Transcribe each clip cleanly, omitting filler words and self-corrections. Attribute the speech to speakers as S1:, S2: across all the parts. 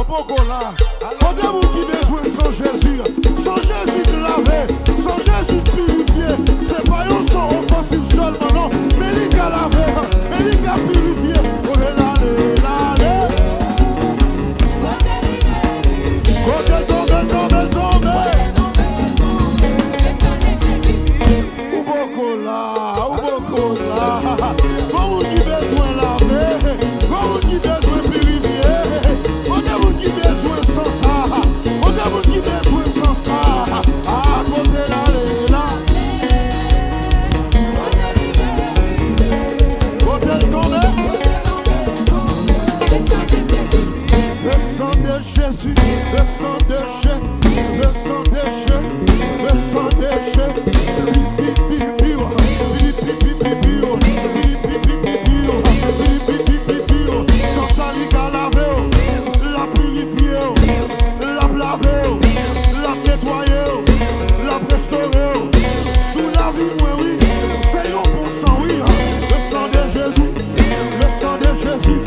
S1: Pocola. Quand vous qui besoin sans Jésus, sans Jésus de laver, sans Jésus de purifier, c'est pas un son offensif seulement, non, mais il a lavé, mais il a purifié. Oh, l'allez. Côté tombe. Ou Pocola. Quand vous qui besoin laver, quand vous qui besoin purifier, quand vous qui besoin sans ça, quand vous qui besoin sans ça, à côté là. Côté tombe. Le sang de Jésus, le sang de Jésus, le sang de Jésus, le sang de Jésus. Sans ça, il a lavé, l'a purifié, l'a lavé, l'a nettoyé, l'a restauré. Sous la vie, oui, c'est un bon sang, oui. Le sang de Jésus, le sang de Jésus.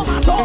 S2: Mato,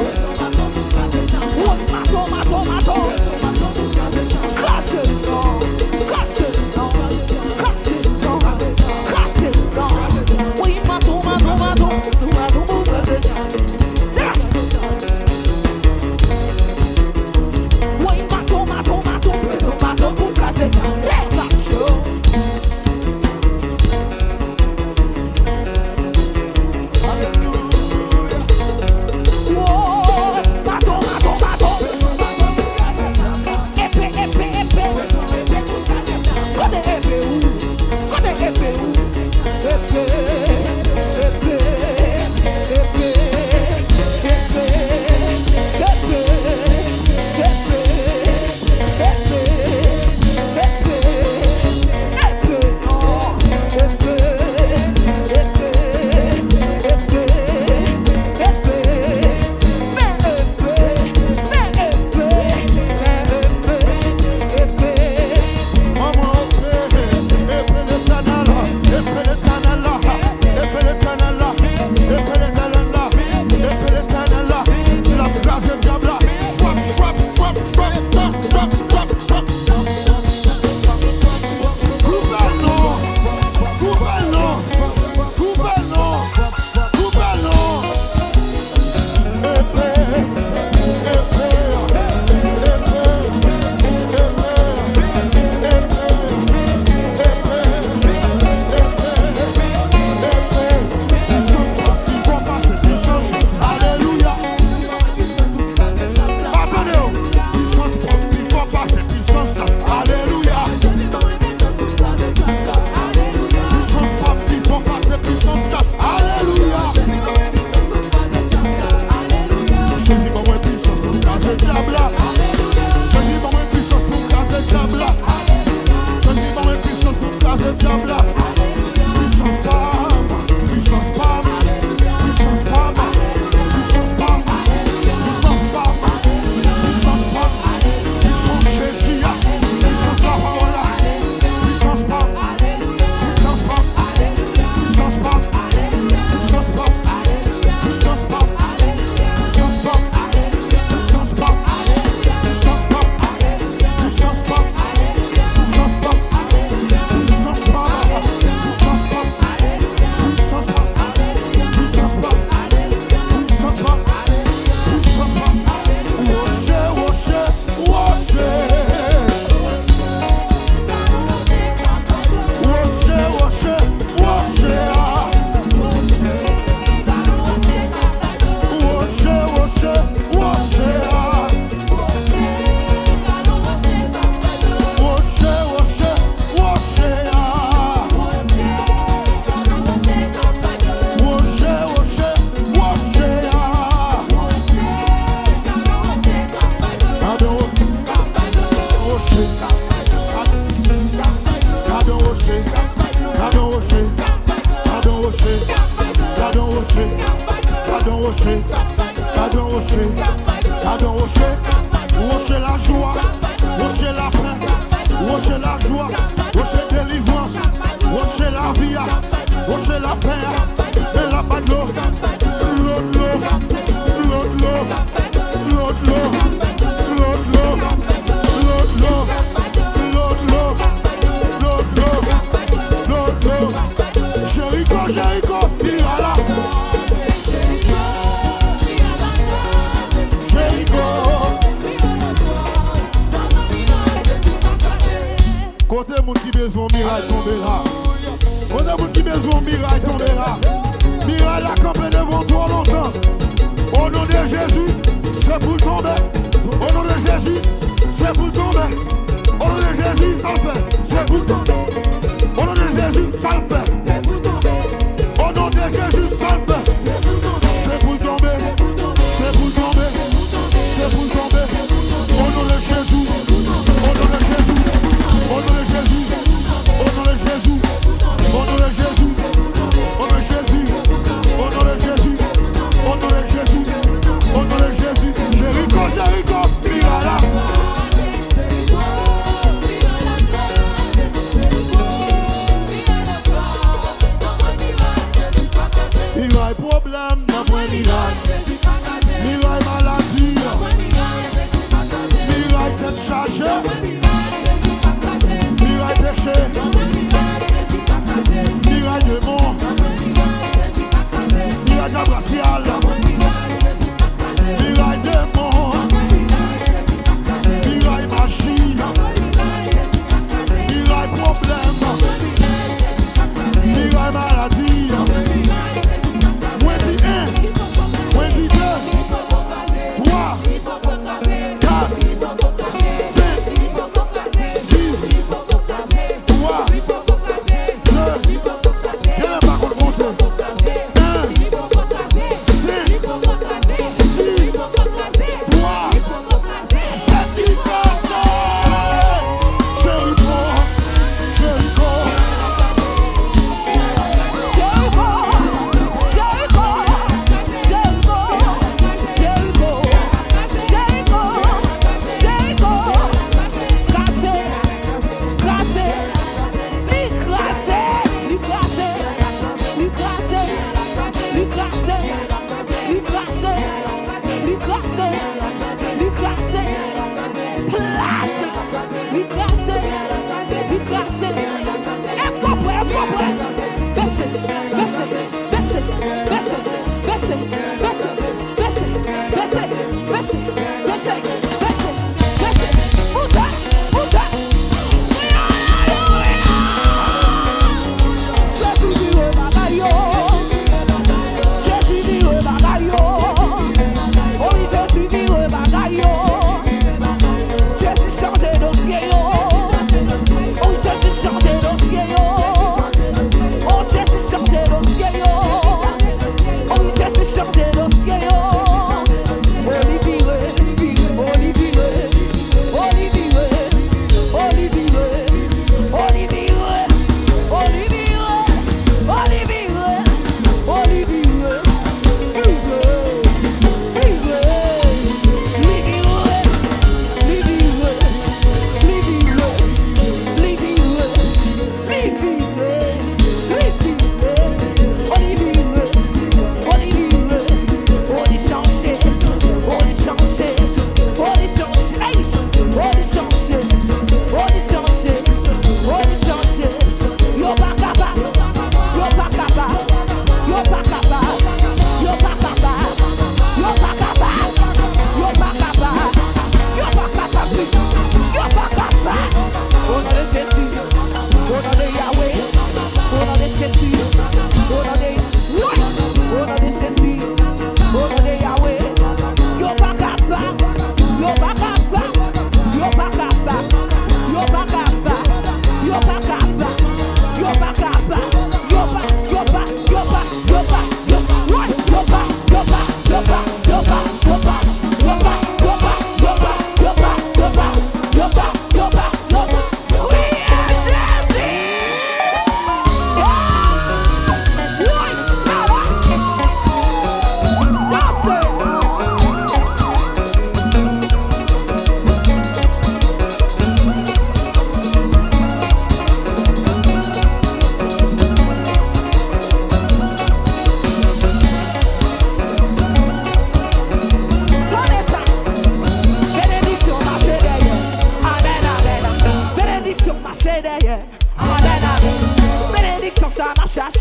S1: rocher, cadre rocher, cadre rocher, rocher la joie, rocher la paix, rocher la joie, rocher délivrance, rocher la vie, rocher la paix, et la paix de l'eau, Jéricho, Jéricho, ira là. Jéricho. Côté moun qui besoin miraille tomber là. Côté moun qui besoin miraille tomber là. Miraille a campé devant toi longtemps. Au nom de Jésus, c'est pour tomber. Au nom de Jésus, c'est pour tomber. Au nom de Jésus, ça le fait. C'est pour tomber. Au nom de Jésus, ça le fait. C'est pour tomber. Au nom de Jésus, ça le fait. C'est pour tomber. C'est pour tomber. C'est pour tomber. Au nom de Jésus. Au nom de Jésus. Au nom de Jésus. Au nom de Jésus. Au nom de Jésus. Au nom de Jésus. Au nom de Jésus. Au nom de Jésus. Au nom de Jésus. Jéricho, Jéricho, ira là. Miraille problème, n'a point miraille. Miraille maladie. Miraille tête chargée. Miraille péché. Miraille démon. Miraille abracial. Miraille démon. Miraille magie. Miraille problème. Miraille maladie. Moins dit 1, moins dit 2, 3, 4, 5, 6, 3, 2, viens là par contre compter. 1, 5, 6, 3, 7, Jéricho, Jéricho.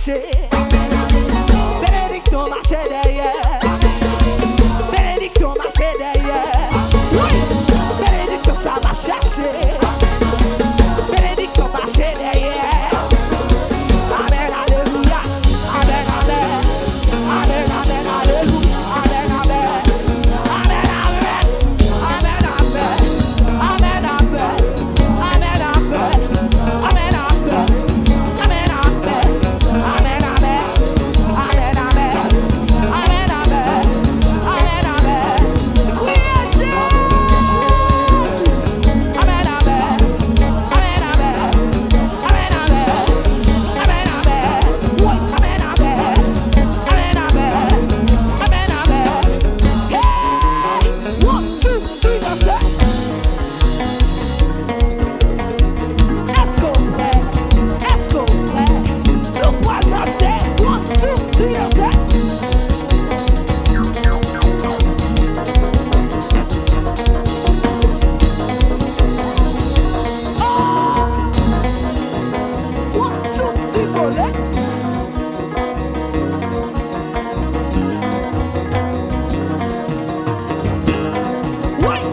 S2: chercher. Bénédiction marchait derrière. Bénédiction marchait derrière. Oui, bénédiction ça m'a cherché. Bénédiction marchait derrière. Amen, alléluia. Amen, amen. Amen, amen, alléluia. Amen, amen. Amen, amen. Amen, amen. Amen, amen. Amen, amen. Amen, amen. Amen, amen. Amen, amen. Amen, amen. Amen, amen. Amen, amen. Criez Jésus. Amen, amen. Amen, amen. Amen, amen. Amen, amen. Oui, amen, amen. Amen, amen. Amen, amen. Hey! 1, 2, 3, that's it. Let's go, man. Let's go, man. Look what I said. 1, 2, 3, that's it. Oh! 1, 2, 3, go, let. Right.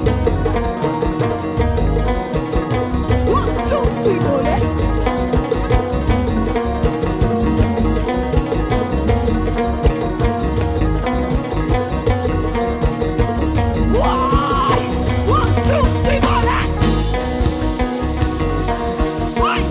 S2: 1, 2, 3, go, let. Why? 1, 2, 3, go, let. Right.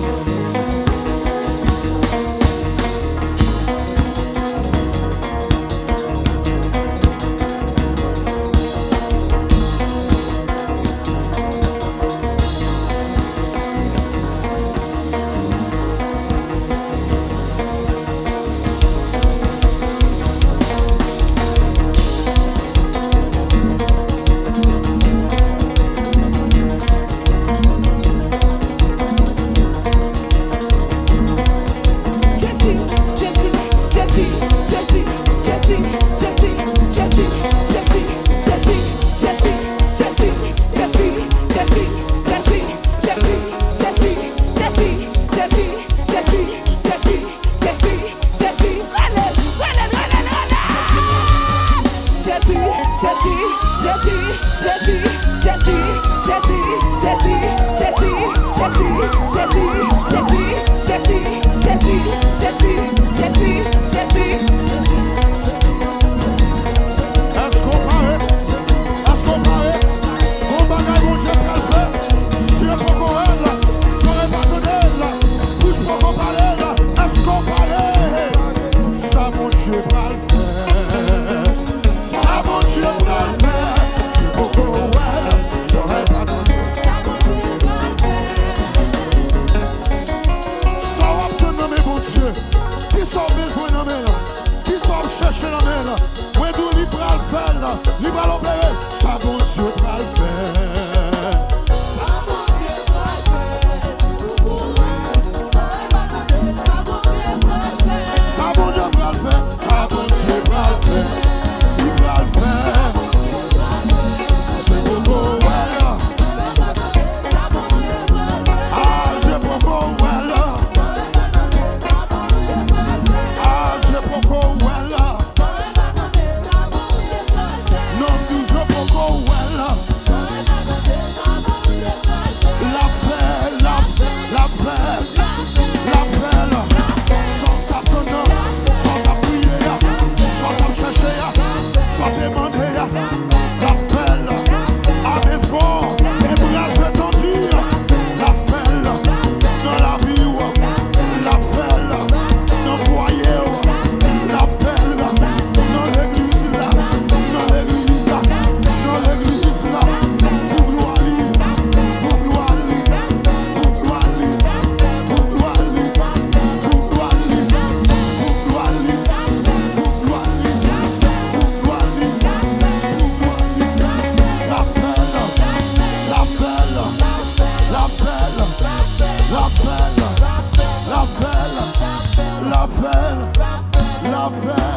S1: Est-ce qu'on paraît? Est-ce qu'on paraît? Bon bagage, mon Dieu, qu'elle fait. Si elle peut qu'on elle, serait pas qu'on elle. Bouge pas qu'on parle elle. Est-ce qu'on paraît? Ça, mon Dieu, va le faire. Ça, mon Dieu, va le faire. Si elle peut qu'on elle, serait pas qu'on elle. Ça va obtenir, mes bons dieux. Qui sont besoin de nous? Qui sont chercher la main? Où est tout libre à le faire? Libre à l'opérer? Ça, mon Dieu, va le faire.
S3: Ça, mon Dieu, va le faire.
S1: Ça, mon Dieu, va le faire. Ça, mon Dieu, va le faire. Il va le faire. C'est beaucoup, voilà. Ah, c'est beaucoup, voilà. Ah, c'est beaucoup, voilà. Non, nous, c'est beaucoup, voilà. La fête, la fête, la fête, la fête. Sans t'attendre, sans t'appuyer, sans t'approcher, sans demander. La fête, à mes forts, mes bras je t'en dire. La fête, dans la vie, la fête, dans le foyer, la fête, dans l'église là, dans l'église là, dans l'église là. Pour gloire, pour gloire, pour gloire, pour gloire, pour gloire, la fête.